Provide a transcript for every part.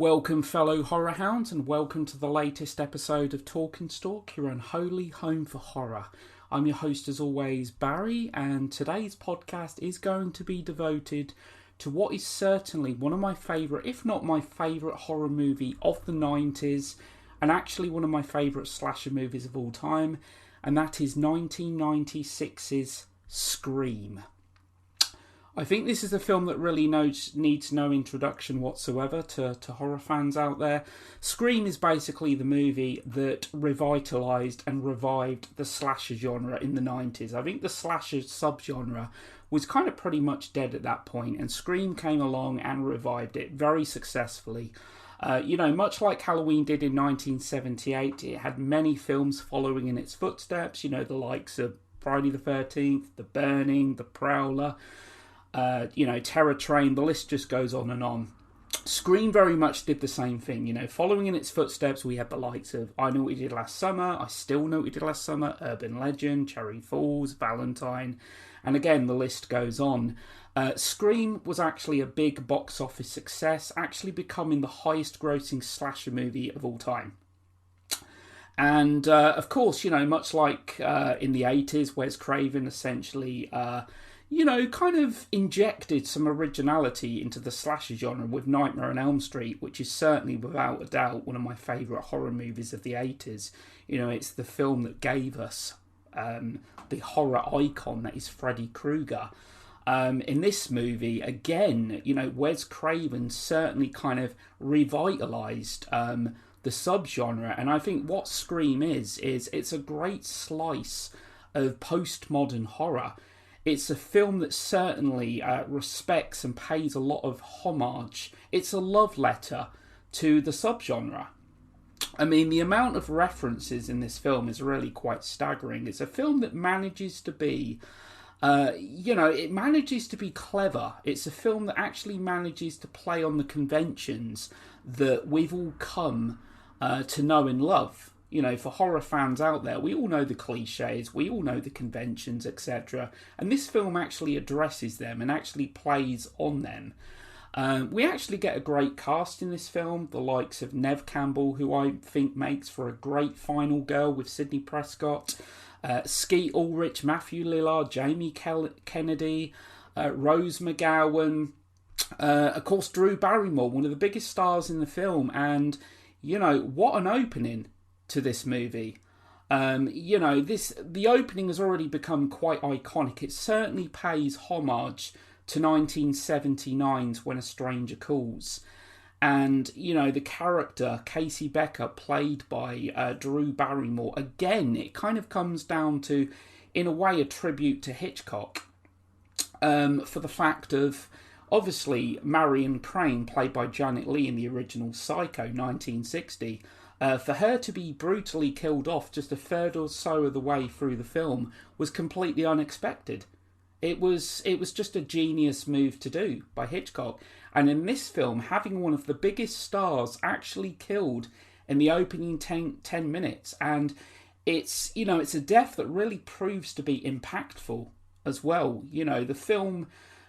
Welcome, fellow horror hounds, and welcome to the latest episode of Talk and Stalk, your unholy home for horror. I'm your host, as always, Barry, and today's podcast is going to be devoted to what is certainly one of my favourite, if not my favourite horror movie of the 90s, and actually one of my favourite slasher movies of all time, and that is 1996's Scream. I think this is a film that really needs no introduction whatsoever to horror fans out there. Scream is basically the movie that revitalised and revived the slasher genre in the 90s. I think the slasher subgenre was kind of pretty much dead at that point, and Scream came along and revived it very successfully. Much like Halloween did in 1978, it had many films following in its footsteps, the likes of Friday the 13th, The Burning, The Prowler, Terror Train, the list just goes on and on. Scream very much did the same thing, following in its footsteps. We had the likes of I Know What You Did Last Summer, I Still Know What You Did Last Summer, Urban Legend, Cherry Falls, Valentine, and again the list goes on. Scream was actually a big box office success, actually becoming the highest grossing slasher movie of all time. And of course, much like in the 80s, Wes Craven essentially kind of injected some originality into the slasher genre with Nightmare on Elm Street, which is certainly, without a doubt, one of my favourite horror movies of the 80s. It's the film that gave us the horror icon that is Freddy Krueger. In this movie, again, Wes Craven certainly kind of revitalised the subgenre, and I think what Scream is it's a great slice of postmodern horror. It's a film that certainly respects and pays a lot of homage. It's a love letter to the subgenre. I mean, the amount of references in this film is really quite staggering. It's a film that manages to be, it manages to be clever. It's a film that actually manages to play on the conventions that we've all come to know and love. For horror fans out there, we all know the cliches, we all know the conventions, etc. And this film actually addresses them and actually plays on them. We actually get a great cast in this film, the likes of Neve Campbell, who I think makes for a great final girl with Sidney Prescott, Skeet Ulrich, Matthew Lillard, Jamie Kennedy, Rose McGowan, of course Drew Barrymore, one of the biggest stars in the film, and what an opening to this movie. The opening has already become quite iconic. It certainly pays homage to 1979's When a Stranger Calls. And, the character, Casey Becker, played by Drew Barrymore, again, it kind of comes down to, in a way, a tribute to Hitchcock. For the fact of, obviously, Marion Crane, played by Janet Leigh in the original Psycho, 1960, for her to be brutally killed off just a third or so of the way through the film was completely unexpected. It was just a genius move to do by Hitchcock. And in this film, having one of the biggest stars actually killed in the opening 10 minutes, and it's a death that really proves to be impactful as well. The film,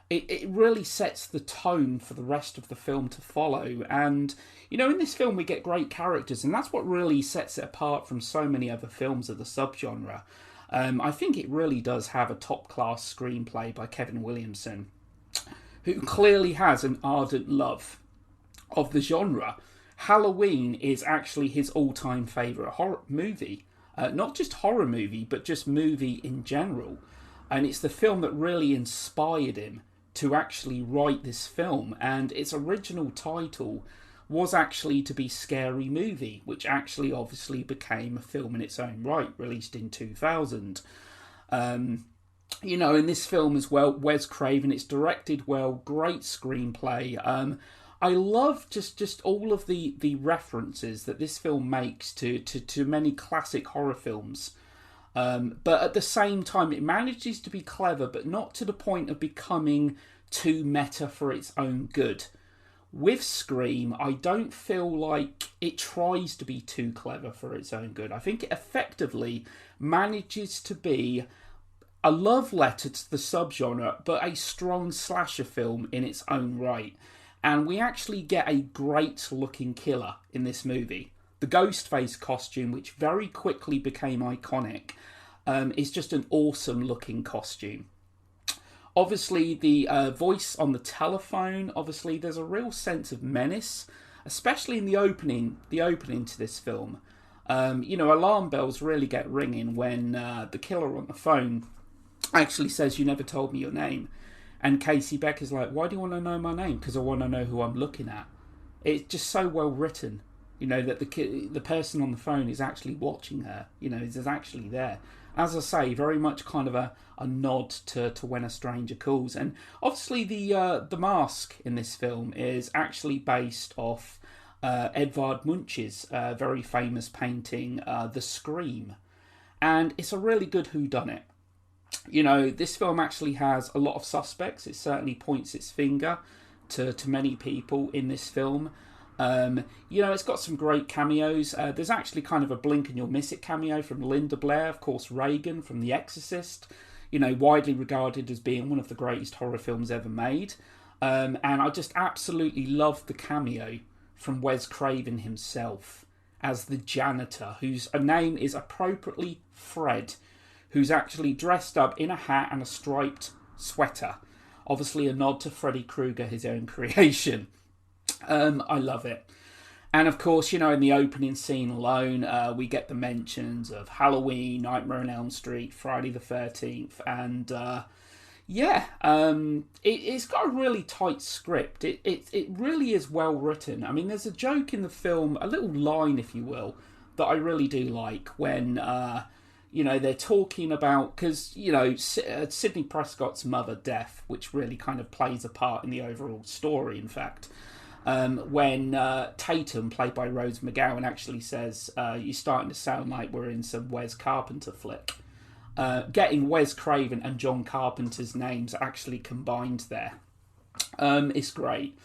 it really sets the tone for the rest of the film to follow. And, in this film we get great characters, and that's what really sets it apart from so many other films of the subgenre. I think it really does have a top-class screenplay by Kevin Williamson, who clearly has an ardent love of the genre. Halloween is actually his all-time favourite horror movie. Not just horror movie, but just movie in general. And it's the film that really inspired him to actually write this film, and its original title was actually to be Scary Movie, which actually obviously became a film in its own right, released in 2000. In this film as well, Wes Craven, it's directed well, great screenplay. I love just all of the references that this film makes to many classic horror films. But at the same time, it manages to be clever, but not to the point of becoming too meta for its own good. With Scream, I don't feel like it tries to be too clever for its own good. I think it effectively manages to be a love letter to the subgenre, but a strong slasher film in its own right. And we actually get a great looking killer in this movie. The Ghostface costume, which very quickly became iconic, is just an awesome looking costume. Obviously, the voice on the telephone, obviously there's a real sense of menace, especially in the opening to this film. Alarm bells really get ringing when the killer on the phone actually says, "You never told me your name." And Casey Becker's like, "Why do you want to know my name?" "Because I want to know who I'm looking at." It's just so well written, that the person on the phone is actually watching her, is actually there. As I say, very much kind of a nod to When a Stranger Calls. And obviously the mask in this film is actually based off Edvard Munch's very famous painting, The Scream. And it's a really good whodunit. This film actually has a lot of suspects. It certainly points its finger to many people in this film. It's got some great cameos. There's actually kind of a blink and you'll miss it cameo from Linda Blair, of course Reagan from The Exorcist, widely regarded as being one of the greatest horror films ever made. And I just absolutely love the cameo from Wes Craven himself as the janitor, whose name is appropriately Fred, who's actually dressed up in a hat and a striped sweater. Obviously a nod to Freddy Krueger, his own creation. I love it. And of course, in the opening scene alone, we get the mentions of Halloween, Nightmare on Elm Street, Friday the 13th, and it's got a really tight script. It really is well written. I mean, there's a joke in the film, a little line, if you will, that I really do like when they're talking about, because Sidney Prescott's mother death, which really kind of plays a part in the overall story, in fact. When Tatum, played by Rose McGowan, actually says, "You're starting to sound like we're in some Wes Carpenter flick." Getting Wes Craven and John Carpenter's names actually combined there. It's great.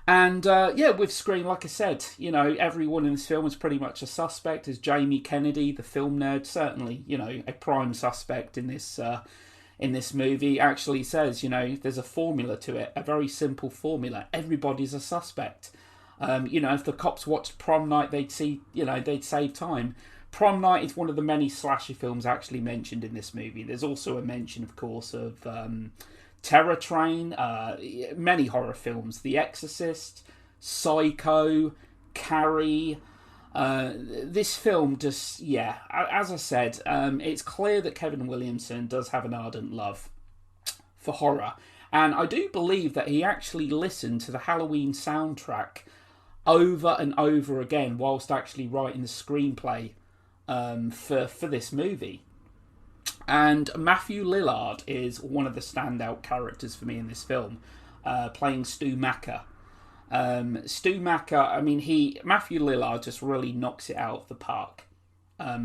And with Scream, like I said, everyone in this film is pretty much a suspect. As Jamie Kennedy, the film nerd, certainly, a prime suspect in this movie, actually says, there's a formula to it, a very simple formula. Everybody's a suspect. If the cops watched Prom Night, they'd save time. Prom Night is one of the many slasher films actually mentioned in this movie. There's also a mention, of course, of Terror Train, many horror films, The Exorcist, Psycho, Carrie. This film just, as I said, it's clear that Kevin Williamson does have an ardent love for horror. And I do believe that he actually listened to the Halloween soundtrack over and over again whilst actually writing the screenplay for this movie. And Matthew Lillard is one of the standout characters for me in this film, playing Stu Macker. Stu Macker, Matthew Lillard just really knocks it out of the park.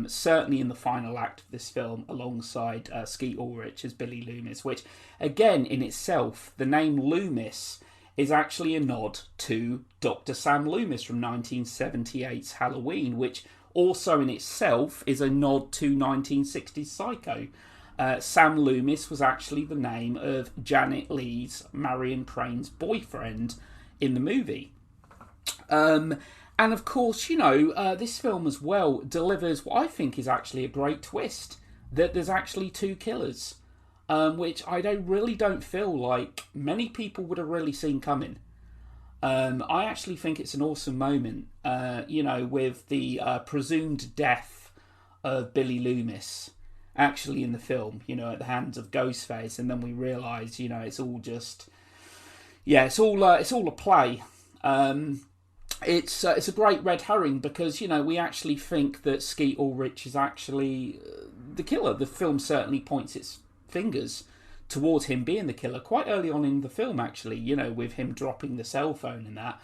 Certainly in the final act of this film, alongside Skeet Ulrich as Billy Loomis, which, again, in itself, the name Loomis is actually a nod to Dr. Sam Loomis from 1978's Halloween, which also in itself is a nod to 1960s Psycho. Sam Loomis was actually the name of Janet Leigh's, Marion Crane's boyfriend in the movie. And of course, this film as well delivers what I think is actually a great twist, that there's actually two killers, which I really don't feel like many people would have really seen coming. I actually think it's an awesome moment, with the presumed death of Billy Loomis actually in the film, at the hands of Ghostface, and then we realise, it's all just, it's all a play. It's a great red herring because, we actually think that Skeet Ulrich is actually the killer. The film certainly points its fingers towards him being the killer quite early on in the film, actually, with him dropping the cell phone and that.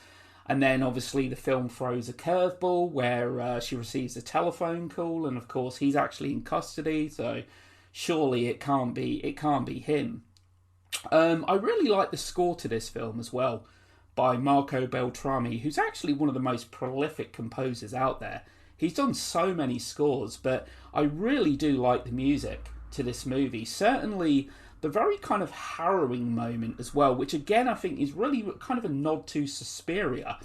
And then obviously the film throws a curveball where she receives a telephone call, and of course he's actually in custody, so surely it can't be him. I really like the score to this film as well, by Marco Beltrami, who's actually one of the most prolific composers out there. He's done so many scores, but I really do like the music to this movie. Certainly the very kind of harrowing moment as well, which again I think is really kind of a nod to Suspiria,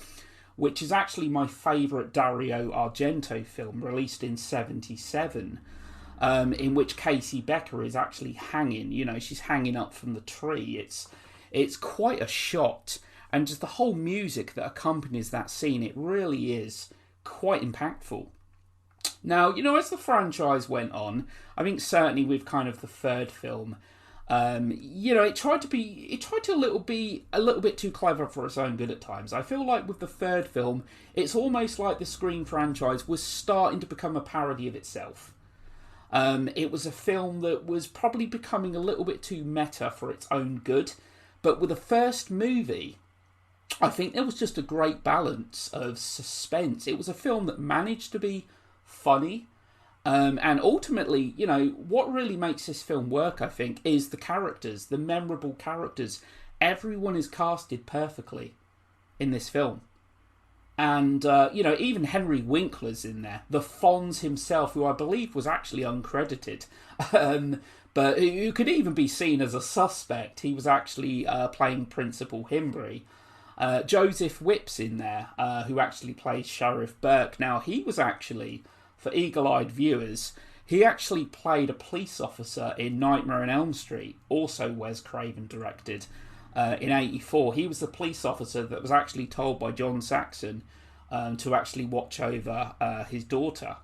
which is actually my favourite Dario Argento film, released in '77, in which Casey Becker is actually hanging. You know, she's hanging up from the tree. It's quite a shot, and just the whole music that accompanies that scene, it really is quite impactful. Now, you know, as the franchise went on, I think certainly with kind of the third film, you know, it tried to be a little bit too clever for its own good at times. I feel like with the third film, it's almost like the Scream franchise was starting to become a parody of itself. It was a film that was probably becoming a little bit too meta for its own good, but with the first movie, I think there was just a great balance of suspense. It was a film that managed to be funny, and ultimately, you know, what really makes this film work, I think, is the characters, the memorable characters. Everyone is casted perfectly in this film. And, you know, even Henry Winkler's in there. The Fonz himself, who I believe was actually uncredited, but who could even be seen as a suspect. He was actually playing Principal Himbry. Joseph Whipp's in there, who actually plays Sheriff Burke. Now, he was actually, for eagle-eyed viewers, he actually played a police officer in Nightmare on Elm Street, also Wes Craven directed, in '84. He was the police officer that was actually told by John Saxon to actually watch over his daughter.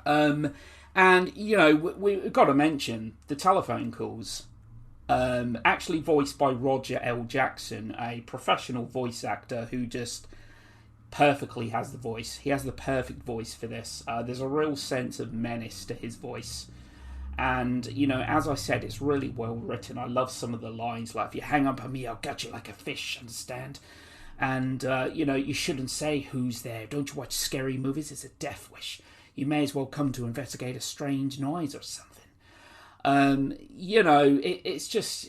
And, you know, we've got to mention the telephone calls. Actually voiced by Roger L. Jackson, a professional voice actor who just perfectly has the voice. He has the perfect voice for this. There's a real sense of menace to his voice. And, you know, as I said, it's really well written. I love some of the lines, like, if you hang up on me, I'll gut you like a fish, understand? And, you know, you shouldn't say who's there. Don't you watch scary movies? It's a death wish. You may as well come to investigate a strange noise or something. You know, it's just,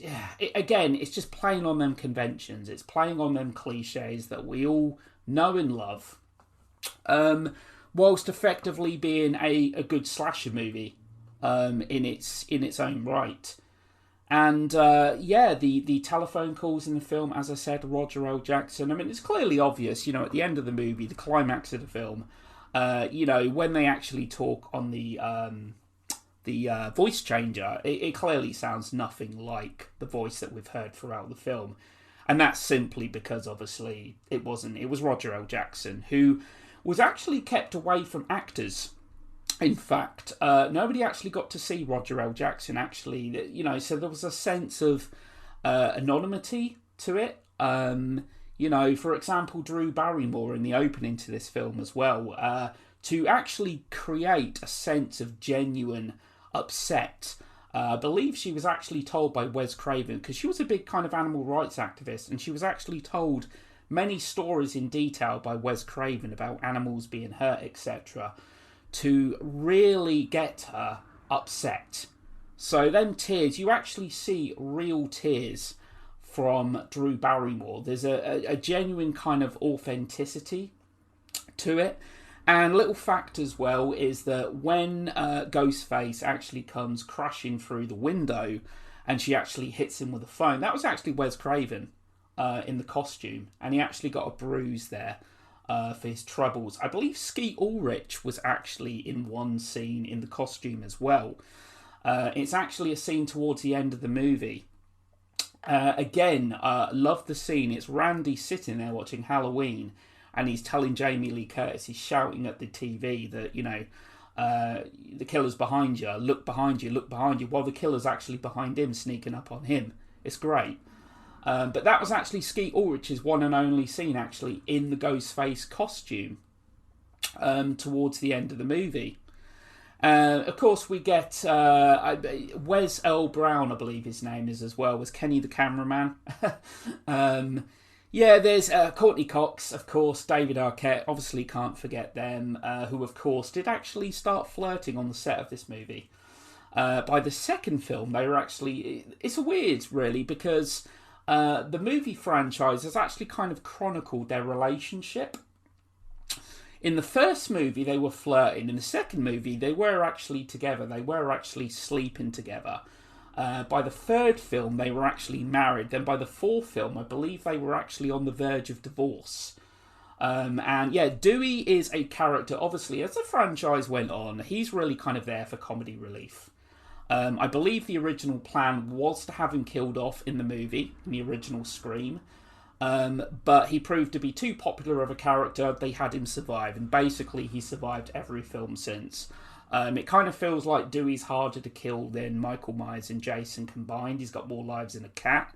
again, it's just playing on them conventions. It's playing on them cliches that we all know and love, whilst effectively being a good slasher movie in its own right. And yeah, the telephone calls in the film, as I said, Roger L. Jackson. I mean, it's clearly obvious, you know, at the end of the movie, the climax of the film, you know, when they actually talk on the voice changer, it clearly sounds nothing like the voice that we've heard throughout the film. And that's simply because, obviously, it was Roger L. Jackson, who was actually kept away from actors. In fact, nobody actually got to see Roger L. Jackson, actually. You know, so there was a sense of anonymity to it. You know, for example, Drew Barrymore in the opening to this film as well, to actually create a sense of genuine upset. I believe she was actually told by Wes Craven, because she was a big kind of animal rights activist, and she was actually told many stories in detail by Wes Craven about animals being hurt, etc., to really get her upset. So them tears, you actually see real tears from Drew Barrymore. There's a genuine kind of authenticity to it. And a little fact as well is that when Ghostface actually comes crashing through the window and she actually hits him with a phone, that was actually Wes Craven in the costume. And he actually got a bruise there for his troubles. I believe Skeet Ulrich was actually in one scene in the costume as well. It's actually a scene towards the end of the movie. Again, love the scene. It's Randy sitting there watching Halloween, and he's telling Jamie Lee Curtis, he's shouting at the TV that, you know, the killer's behind you, look behind you, while the killer's actually behind him, sneaking up on him. It's great. But that was actually Skeet Ulrich's one and only scene, actually, in the Ghostface costume towards the end of the movie. Of course, we get Wes Earl Brown, I believe his name is as well, was Kenny the cameraman. Yeah, there's Courtney Cox, of course, David Arquette, obviously can't forget them, who, of course, did actually start flirting on the set of this movie. By the second film, they were actually... It's weird, really, because the movie franchise has actually kind of chronicled their relationship. In the first movie, they were flirting. In the second movie, they were actually together. They were actually sleeping together. By the third film, they were actually married. Then by the fourth film, I believe they were actually on the verge of divorce. And yeah, Dewey is a character, obviously, as the franchise went on, he's really kind of there for comedy relief. I believe the original plan was to have him killed off in the movie, in the original Scream. But he proved to be too popular of a character, they had him survive. And basically, he survived every film since. It kind of feels like Dewey's harder to kill than Michael Myers and Jason combined. He's got more lives than a cat.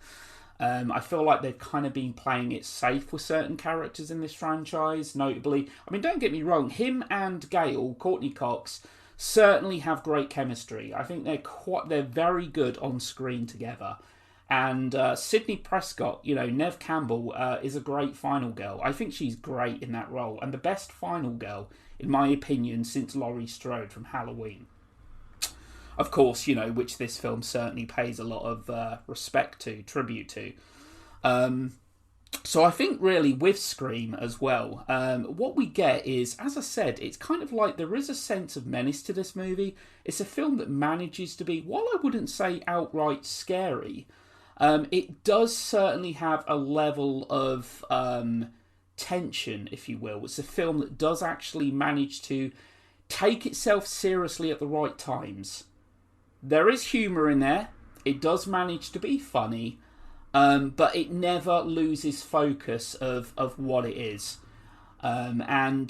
I feel like they've kind of been playing it safe with certain characters in this franchise, notably. I mean, don't get me wrong, him and Gale, Courtney Cox, certainly have great chemistry. I think they're very good on screen together. And Sidney Prescott, Neve Campbell, is a great final girl. I think she's great in that role. And the best final girl, in my opinion, since Laurie Strode from Halloween. Of course, which this film certainly pays a lot of respect to, tribute to. So I think really with Scream as well, what we get is, as I said, it's kind of like there is a sense of menace to this movie. It's a film that manages to be, while I wouldn't say outright scary, it does certainly have a level of tension, if you will. It's a film that does actually manage to take itself seriously at the right times. There is humour in there. It does manage to be funny, but it never loses focus of what it is. I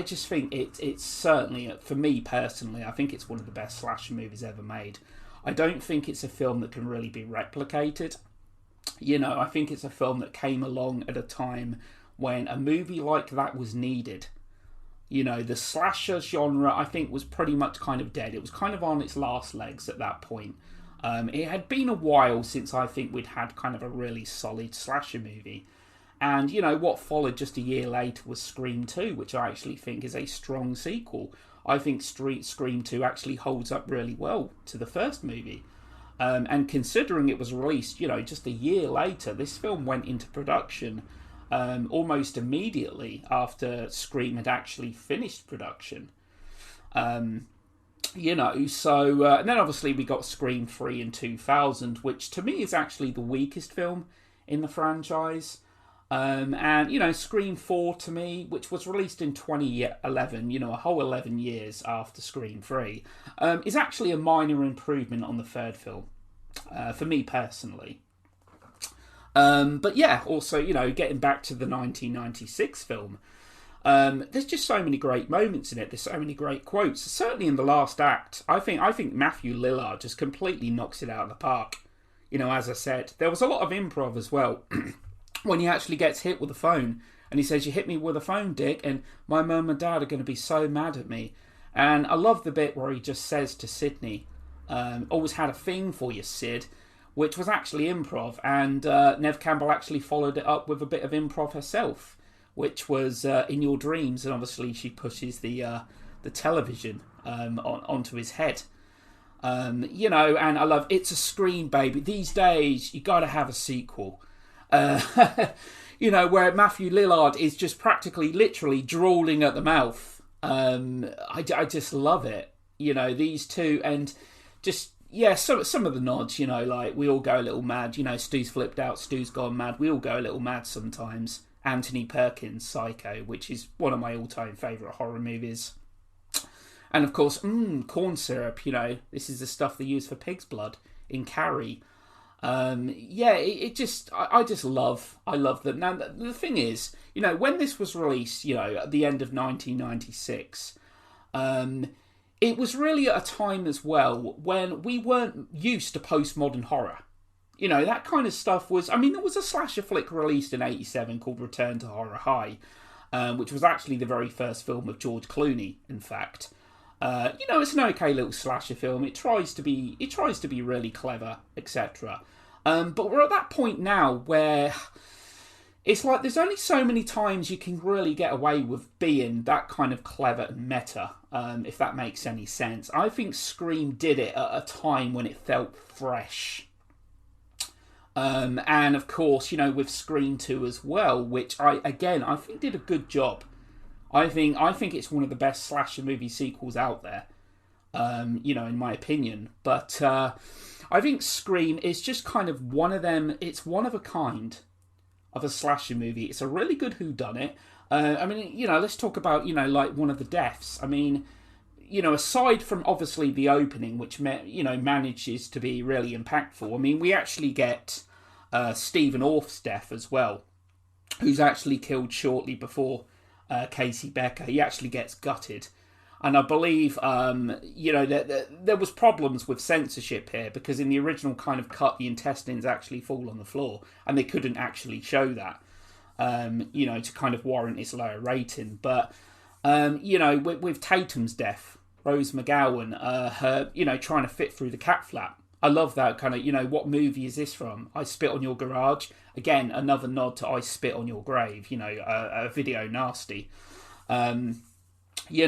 just think it's certainly, for me personally, I think it's one of the best slasher movies ever made. I don't think it's a film that can really be replicated. I think it's a film that came along at a time when a movie like that was needed. The slasher genre, I think, was pretty much kind of dead. It was kind of on its last legs at that point. It had been a while since I think we'd had kind of a really solid slasher movie. And, what followed just a year later was Scream 2, which I actually think is a strong sequel. I think Scream 2 actually holds up really well to the first movie. And considering it was released, just a year later, this film went into production almost immediately after Scream had actually finished production. And then obviously we got Scream 3 in 2000, which to me is actually the weakest film in the franchise. Scream 4 to me, which was released in 2011, a whole 11 years after Scream 3, is actually a minor improvement on the third film, for me personally. But yeah, also, getting back to the 1996 film, there's just so many great moments in it. There's so many great quotes. Certainly in the last act, I think Matthew Lillard just completely knocks it out of the park. As I said, there was a lot of improv as well. When he actually gets hit with a phone and he says, "You hit me with a phone, Dick, and my mum and dad are going to be so mad at me." And I love the bit where he just says to Sidney, "Always had a thing for you, Sid," which was actually improv. And Neve Campbell actually followed it up with a bit of improv herself, which was "In Your Dreams," and obviously she pushes the television onto his head. And I love "It's a Scream, baby. These days, you got to have a sequel." Where Matthew Lillard is just practically, literally drooling at the mouth. I just love it. These two, and just, yeah, some of the nods, like we all go a little mad. Stu's flipped out, Stu's gone mad. We all go a little mad sometimes. Anthony Perkins' Psycho, which is one of my all-time favourite horror movies. And of course, corn syrup, this is the stuff they use for pig's blood in Carrie. I love them. Now, the thing is, when this was released, at the end of 1996, it was really at a time as well when we weren't used to postmodern horror. That kind of stuff was, there was a slasher flick released in 87 called Return to Horror High, which was actually the very first film of George Clooney, in fact. It's an okay little slasher film. It tries to be really clever, etc. But we're at that point now where it's like there's only so many times you can really get away with being that kind of clever and meta, if that makes any sense. I think Scream did it at a time when it felt fresh. And of course, with Scream 2 as well, which I think did a good job. I think it's one of the best slasher movie sequels out there. in my opinion. But I think Scream is just kind of one of them. It's one of a kind of a slasher movie. It's a really good whodunit. Let's talk about, like one of the deaths. I mean, aside from obviously the opening, which manages to be really impactful. I mean, we actually get Stephen Orth's death as well, who's actually killed shortly before Casey Becker. He actually gets gutted. And I believe, there was problems with censorship here, because in the original kind of cut, the intestines actually fall on the floor, and they couldn't actually show that, to kind of warrant its lower rating. But, with Tatum's death, Rose McGowan, her, trying to fit through the cat flap. I love that kind of, what movie is this from? I Spit on Your Garage. Again, another nod to I Spit on Your Grave, a video nasty. She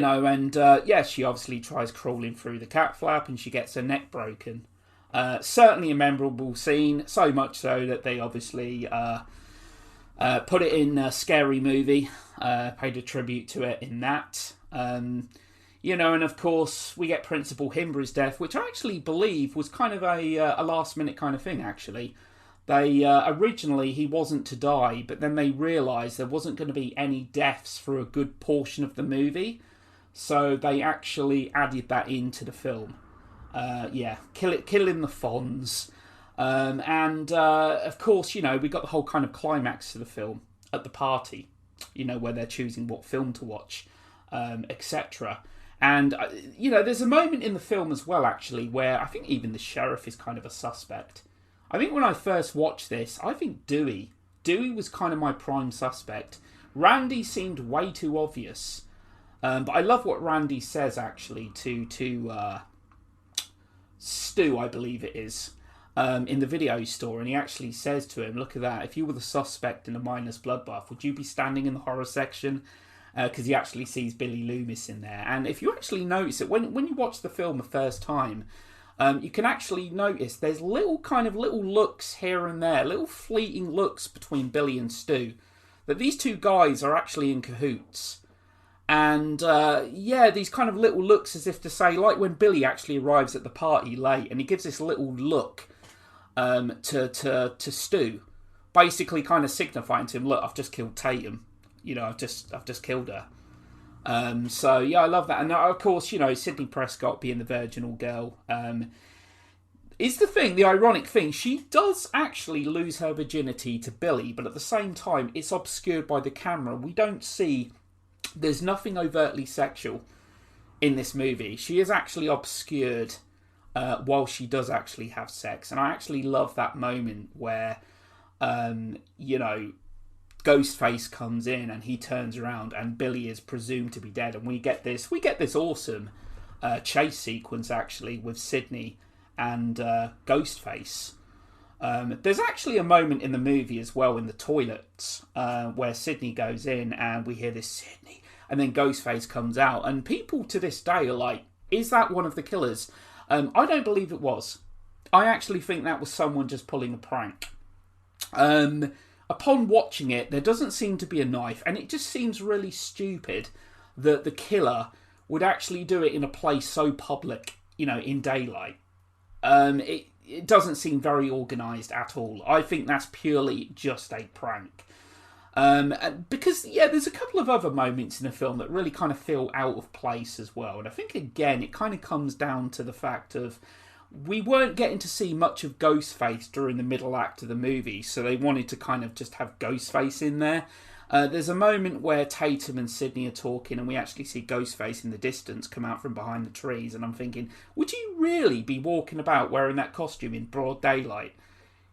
obviously tries crawling through the cat flap and she gets her neck broken. Certainly a memorable scene, so much so that they obviously put it in a Scary Movie, paid a tribute to it in that. And of course we get Principal Himbra's death, which I actually believe was kind of a last minute kind of thing, actually. They originally he wasn't to die, but then they realised there wasn't going to be any deaths for a good portion of the movie, so they actually added that into the film. Killing the Fonz, and of course we got the whole kind of climax to the film at the party, where they're choosing what film to watch, etc. And there's a moment in the film as well, actually, where I think even the sheriff is kind of a suspect. I think when I first watched this, I think Dewey was kind of my prime suspect. Randy seemed way too obvious. But I love what Randy says, actually, to Stu, I believe it is, in the video store. And he actually says to him, look at that, if you were the suspect in a mindless bloodbath, would you be standing in the horror section? Because he actually sees Billy Loomis in there. And if you actually notice it, when you watch the film the first time, you can actually notice there's little looks here and there, little fleeting looks between Billy and Stu, that these two guys are actually in cahoots. And these kind of little looks as if to say, like when Billy actually arrives at the party late and he gives this little look to Stu, basically kind of signifying to him, look, I've just killed Tatum. I've just killed her. I love that. And of course, Sidney Prescott being the virginal girl is the ironic thing. She does actually lose her virginity to Billy, but at the same time, it's obscured by the camera. We don't see, there's nothing overtly sexual in this movie. She is actually obscured while she does actually have sex. And I actually love that moment where, Ghostface comes in and he turns around and Billy is presumed to be dead, and we get this awesome chase sequence actually with Sidney and Ghostface. There's actually a moment in the movie as well in the toilets where Sidney goes in and we hear this Sidney, and then Ghostface comes out, and people to this day are like, is that one of the killers? I don't believe it was. I actually think that was someone just pulling a prank. Upon watching it, there doesn't seem to be a knife, and it just seems really stupid that the killer would actually do it in a place so public, in daylight. It doesn't seem very organised at all. I think that's purely just a prank. Because, there's a couple of other moments in the film that really kind of feel out of place as well. And I think, again, it kind of comes down to the fact of we weren't getting to see much of Ghostface during the middle act of the movie, so they wanted to kind of just have Ghostface in there. There's a moment where Tatum and Sidney are talking, and we actually see Ghostface in the distance come out from behind the trees, and I'm thinking, would you really be walking about wearing that costume in broad daylight?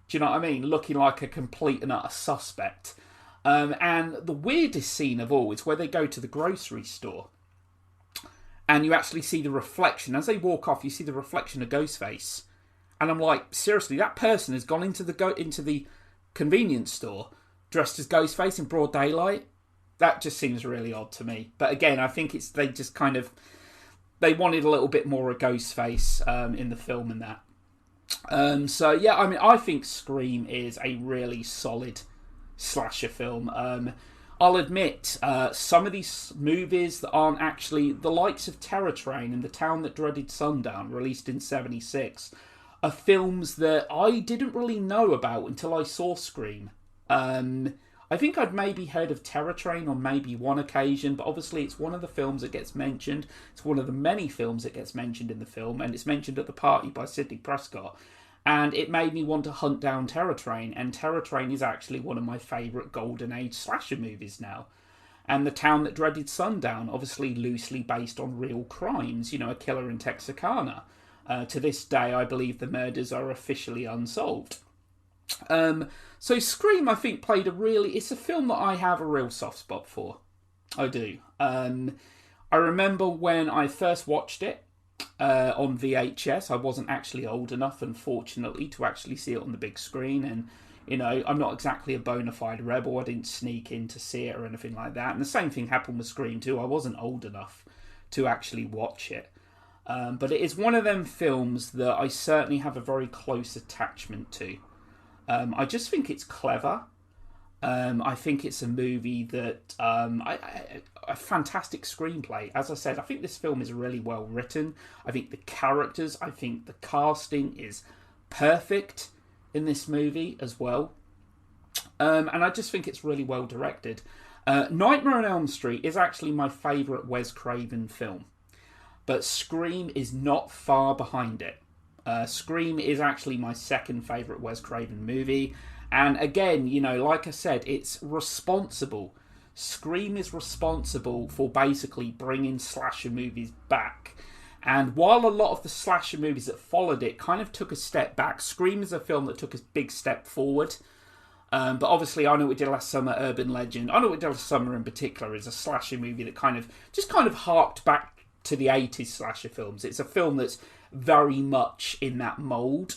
Do you know what I mean? Looking like a complete and utter suspect. And the weirdest scene of all is where they go to the grocery store, and you actually see the reflection. As they walk off, you see the reflection of Ghostface. And I'm like, seriously, that person has gone into the convenience store dressed as Ghostface in broad daylight? That just seems really odd to me. But again, I think they just kind of, they wanted a little bit more of Ghostface in the film and that. I think Scream is a really solid slasher film. I'll admit, some of these movies that aren't actually the likes of Terror Train and The Town That Dreaded Sundown, released in '76, are films that I didn't really know about until I saw Scream. I think I'd maybe heard of Terror Train on maybe one occasion, but obviously it's one of the films that gets mentioned. It's one of the many films that gets mentioned in the film, and it's mentioned at the party by Sidney Prescott. And it made me want to hunt down Terror Train, and Terror Train is actually one of my favourite Golden Age slasher movies now. And The Town That Dreaded Sundown, obviously loosely based on real crimes, a killer in Texarkana. To this day, I believe the murders are officially unsolved. So Scream, I think, it's a film that I have a real soft spot for. I do. I remember when I first watched it on VHS. I wasn't actually old enough, unfortunately, to actually see it on the big screen. And, I'm not exactly a bona fide rebel. I didn't sneak in to see it or anything like that. And the same thing happened with Scream too. I wasn't old enough to actually watch it. But it is one of them films that I certainly have a very close attachment to. I just think it's clever. I think it's a movie that a fantastic screenplay. As I said, I think this film is really well written. I think the characters, I think the casting is perfect in this movie as well. And I just think it's really well directed. Nightmare on Elm Street is actually my favourite Wes Craven film. But Scream is not far behind it. Scream is actually my second favourite Wes Craven movie. And again, like I said, it's responsible. Scream is responsible for basically bringing slasher movies back. And while a lot of the slasher movies that followed it kind of took a step back, Scream is a film that took a big step forward. But obviously, I Know What We Did Last Summer, Urban Legend, I Know What We Did Last Summer in particular is a slasher movie that kind of harked back to the 80s slasher films. It's a film that's very much in that mould.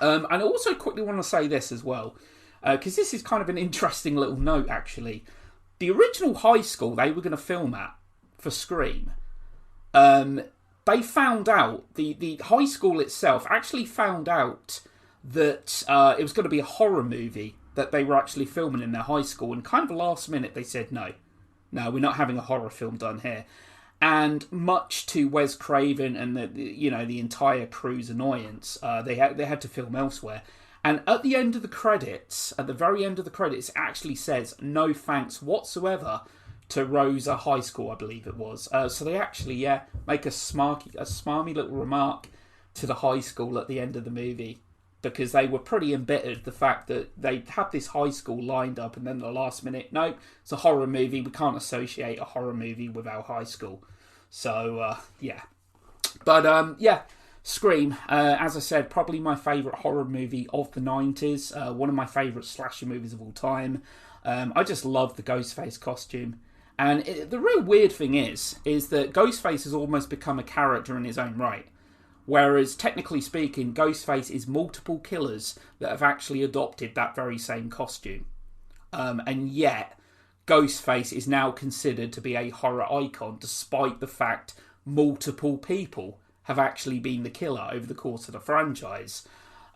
And I also quickly want to say this as well, because this is kind of an interesting little note, actually. The original high school they were going to film at for Scream, they found out, the high school itself actually found out that it was going to be a horror movie that they were actually filming in their high school, and kind of last minute they said, no, we're not having a horror film done here. And much to Wes Craven and the entire crew's annoyance, they had to film elsewhere. And at the end of the credits, at the very end of the credits, it actually says no thanks whatsoever to Rosa High School, I believe it was. So they actually make a smarmy little remark to the high school at the end of the movie, because they were pretty embittered the fact that they had this high school lined up, and then at the last minute, no, it's a horror movie. We can't associate a horror movie with our high school. So, But, Scream, as I said, probably my favourite horror movie of the 90s. One of my favourite slasher movies of all time. I just love the Ghostface costume. And the real weird thing is that Ghostface has almost become a character in his own right. Whereas, technically speaking, Ghostface is multiple killers that have actually adopted that very same costume. And yet, Ghostface is now considered to be a horror icon, despite the fact multiple people have actually been the killer over the course of the franchise.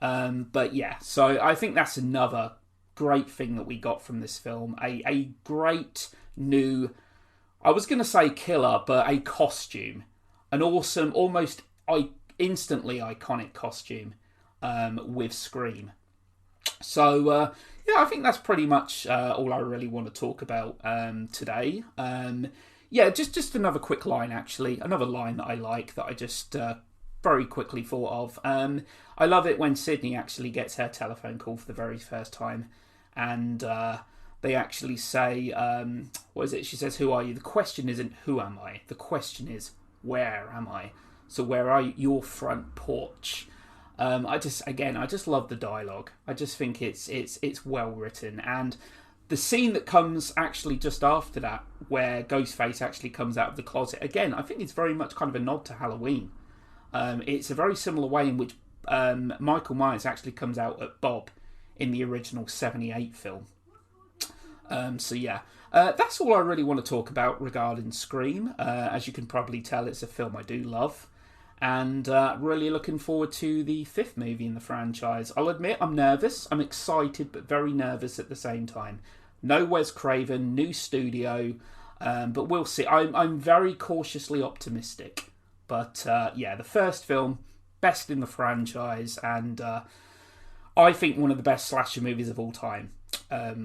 So I think that's another great thing that we got from this film. A great new, I was going to say killer, but a costume. An awesome, almost instantly iconic costume with Scream. So, I think that's pretty much all I really want to talk about today. Just another quick line, actually. Another line that I like, that I just very quickly thought of. I love it when Sydney actually gets her telephone call for the very first time. And they actually say, what is it? She says, who are you? The question isn't, who am I? The question is, where am I? So where are you? Your front porch. I just love the dialogue. I just think it's well written, and the scene that comes actually just after that, where Ghostface actually comes out of the closet, again, I think it's very much kind of a nod to Halloween. It's a very similar way in which Michael Myers actually comes out at Bob in the original '78 film. That's all I really want to talk about regarding Scream. As you can probably tell, it's a film I do love. And really looking forward to the 5th movie in the franchise. I'll admit I'm nervous. I'm excited, but very nervous at the same time. No Wes Craven, new studio, but we'll see. I'm very cautiously optimistic. But yeah, the first film, best in the franchise, and I think one of the best slasher movies of all time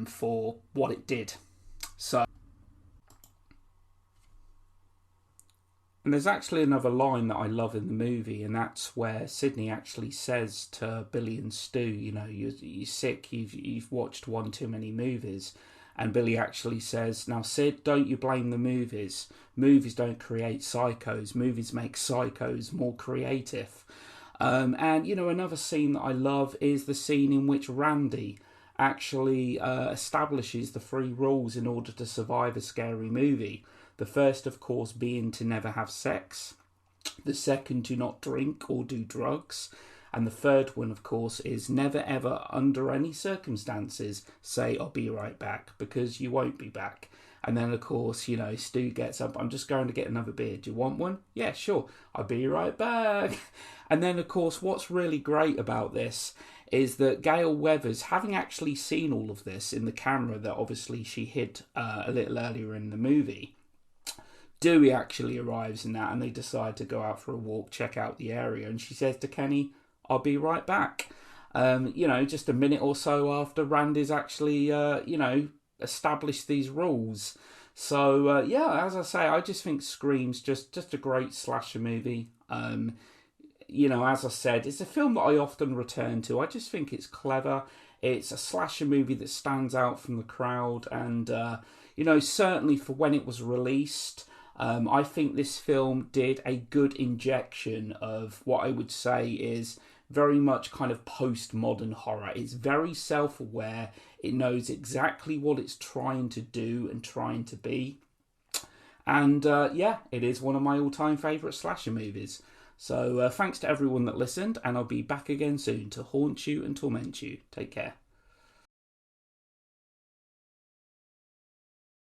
for what it did. So, and there's actually another line that I love in the movie, and that's where Sydney actually says to Billy and Stu, you know, you're sick, you've watched one too many movies. And Billy actually says, now Sid, don't you blame the movies. Movies don't create psychos. Movies make psychos more creative. And, you know, another scene that I love is the scene in which Randy actually establishes the 3 rules in order to survive a scary movie. The first, of course, being to never have sex. The second, to not drink or do drugs. And the third one, of course, is never ever, under any circumstances, say, I'll be right back, because you won't be back. And then, of course, you know, Stu gets up, I'm just going to get another beer. Do you want one? Yeah, sure. I'll be right back. And then, of course, what's really great about this is that Gail Weathers, having actually seen all of this in the camera that obviously she hid a little earlier in the movie, Dewey actually arrives in that, and they decide to go out for a walk, check out the area. And she says to Kenny, I'll be right back. You know, just a minute or so after Randy's actually, you know, established these rules. So, yeah, as I say, I just think Scream's just a great slasher movie. You know, as I said, it's a film that I often return to. I just think it's clever. It's a slasher movie that stands out from the crowd. And, you know, certainly for when it was released, I think this film did a good injection of what I would say is very much kind of postmodern horror. It's very self-aware. It knows exactly what it's trying to do and trying to be. And yeah, it is one of my all-time favourite slasher movies. So thanks to everyone that listened, and I'll be back again soon to haunt you and torment you. Take care.